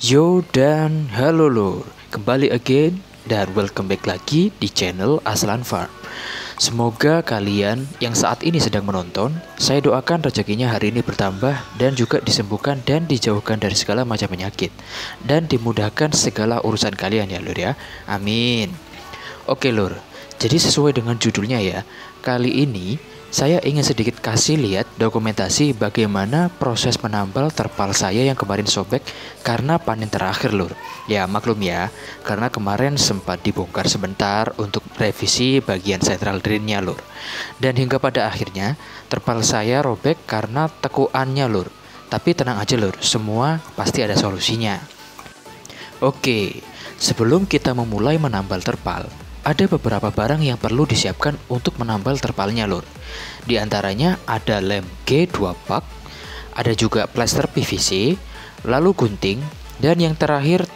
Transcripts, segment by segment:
Yo dan halo lur, kembali again dan welcome back lagi di channel Aslan Farm. Semoga kalian yang saat ini sedang menonton, saya doakan rezekinya hari ini bertambah dan juga disembuhkan dan dijauhkan dari segala macam penyakit dan dimudahkan segala urusan kalian ya lur ya, amin. Oke lur, jadi sesuai dengan judulnya ya, kali ini saya ingin sedikit kasih lihat dokumentasi bagaimana proses menambal terpal saya yang kemarin sobek karena panen terakhir lur. Ya maklum ya, karena kemarin sempat dibongkar sebentar untuk revisi bagian central drainnya lur. Dan hingga pada akhirnya terpal saya robek karena tekuannya lur. Tapi tenang aja lur, semua pasti ada solusinya. Oke, sebelum kita memulai menambal terpal, ada beberapa barang yang perlu disiapkan untuk menambal terpalnya lur. Di antaranya ada lem G2 pak, ada juga plester PVC, lalu gunting, dan yang terakhir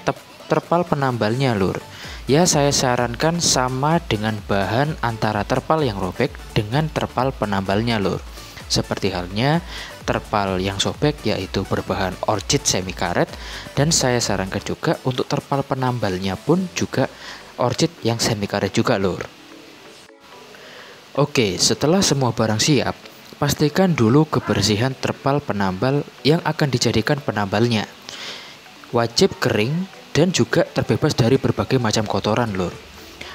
terpal penambalnya lur. Ya saya sarankan sama dengan bahan antara terpal yang robek dengan terpal penambalnya lur. Seperti halnya terpal yang sobek yaitu berbahan orchid semi karet, dan saya sarankan juga untuk terpal penambalnya pun juga orchid yang semi karet juga lur. Oke, setelah semua barang siap, pastikan dulu kebersihan terpal penambal yang akan dijadikan penambalnya. Wajib kering dan juga terbebas dari berbagai macam kotoran lur.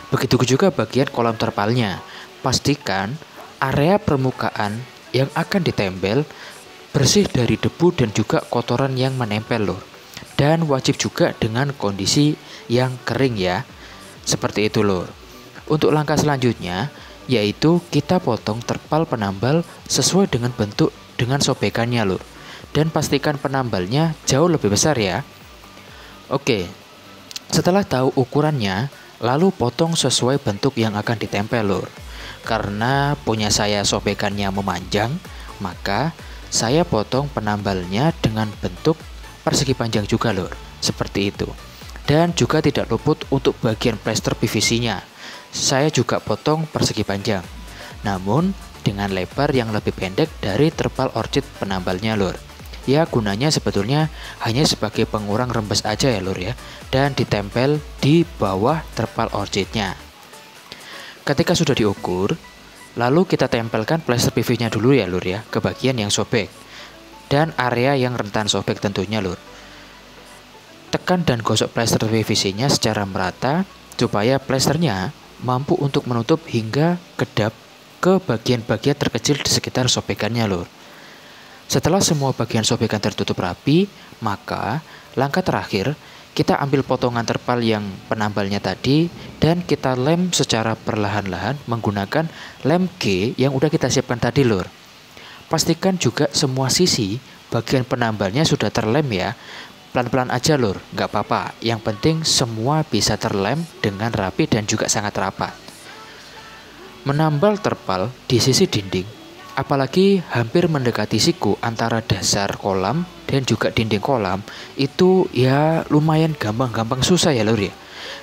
Begitu juga bagian kolam terpalnya. Pastikan area permukaan yang akan ditempel bersih dari debu dan juga kotoran yang menempel lur. Dan wajib juga dengan kondisi yang kering ya. Seperti itu lur. Untuk langkah selanjutnya yaitu kita potong terpal penambal sesuai dengan bentuk dengan sobekannya lur. Dan pastikan penambalnya jauh lebih besar ya. Oke, setelah tahu ukurannya, lalu potong sesuai bentuk yang akan ditempel lur. Karena punya saya sobekannya memanjang, maka saya potong penambalnya dengan bentuk persegi panjang juga lur. Seperti itu. Dan juga tidak luput untuk bagian plester PVC-nya. Saya juga potong persegi panjang. Namun dengan lebar yang lebih pendek dari terpal orchid penambalnya lur. Ya gunanya sebetulnya hanya sebagai pengurang rembes aja ya lur ya. Dan ditempel di bawah terpal orchidnya. Ketika sudah diukur, lalu kita tempelkan plester PVC-nya dulu ya lur ya ke bagian yang sobek. Dan area yang rentan sobek tentunya lur. Tekan dan gosok plester PVC-nya secara merata supaya plesternya mampu untuk menutup hingga kedap ke bagian-bagian terkecil di sekitar sobekannya lur. Setelah semua bagian sobekan tertutup rapi, maka langkah terakhir kita ambil potongan terpal yang penambalnya tadi dan kita lem secara perlahan-lahan menggunakan lem G yang udah kita siapkan tadi lur. Pastikan juga semua sisi bagian penambalnya sudah terlem ya. Pelan-pelan aja lur, nggak apa-apa. Yang penting semua bisa terlem dengan rapi dan juga sangat rapat. Menambal terpal di sisi dinding, apalagi hampir mendekati siku antara dasar kolam dan juga dinding kolam, itu ya lumayan gampang-gampang susah ya lur ya.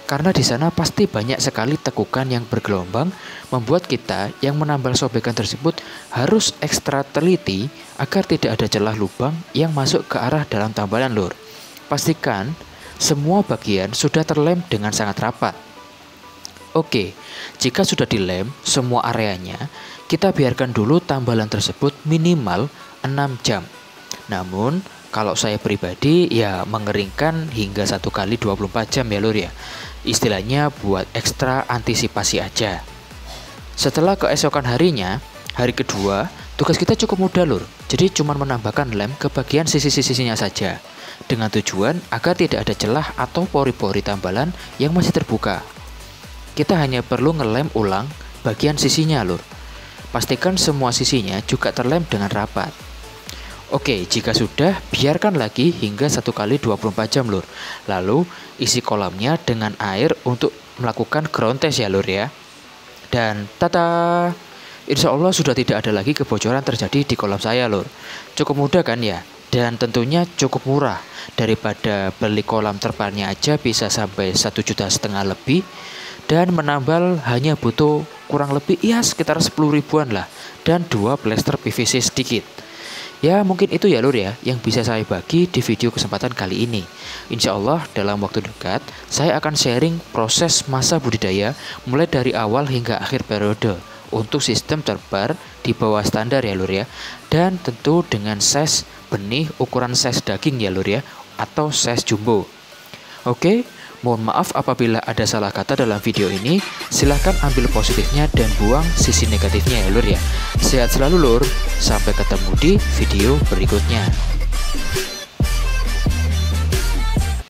Karena di sana pasti banyak sekali tekukan yang bergelombang, membuat kita yang menambal sobekan tersebut harus ekstra teliti agar tidak ada celah lubang yang masuk ke arah dalam tambalan lur. Pastikan semua bagian sudah terlem dengan sangat rapat. Oke, jika sudah dilem semua areanya, kita biarkan dulu tambalan tersebut minimal 6 jam. Namun, kalau saya pribadi ya mengeringkan hingga 1 kali 24 jam ya lur ya. Istilahnya buat ekstra antisipasi aja. Setelah keesokan harinya, hari kedua, tugas kita cukup mudah lur. Jadi cuma menambahkan lem ke bagian sisi-sisinya saja. Dengan tujuan agar tidak ada celah atau pori-pori tambalan yang masih terbuka. Kita hanya perlu ngelem ulang bagian sisinya lur. Pastikan semua sisinya juga terlem dengan rapat. Oke, jika sudah, biarkan lagi hingga 1 kali 24 jam lur. Lalu isi kolamnya dengan air untuk melakukan ground test ya lur ya. Dan tata, insya Allah sudah tidak ada lagi kebocoran terjadi di kolam saya lur. Cukup mudah kan ya? Dan tentunya cukup murah. Daripada beli kolam terpalnya aja bisa sampai 1,5 juta lebih. Dan menambal hanya butuh kurang lebih ya sekitar 10 ribuan lah. Dan 2 plester PVC sedikit. Ya mungkin itu ya lur ya yang bisa saya bagi di video kesempatan kali ini. Insya Allah dalam waktu dekat saya akan sharing proses masa budidaya mulai dari awal hingga akhir periode untuk sistem terbar di bawah standar ya lur ya. Dan tentu dengan size benih ukuran size daging ya lur ya, atau size jumbo. Oke, mohon maaf apabila ada salah kata dalam video ini. Silahkan ambil positifnya dan buang sisi negatifnya ya lur ya. Sehat selalu lur, sampai ketemu di video berikutnya.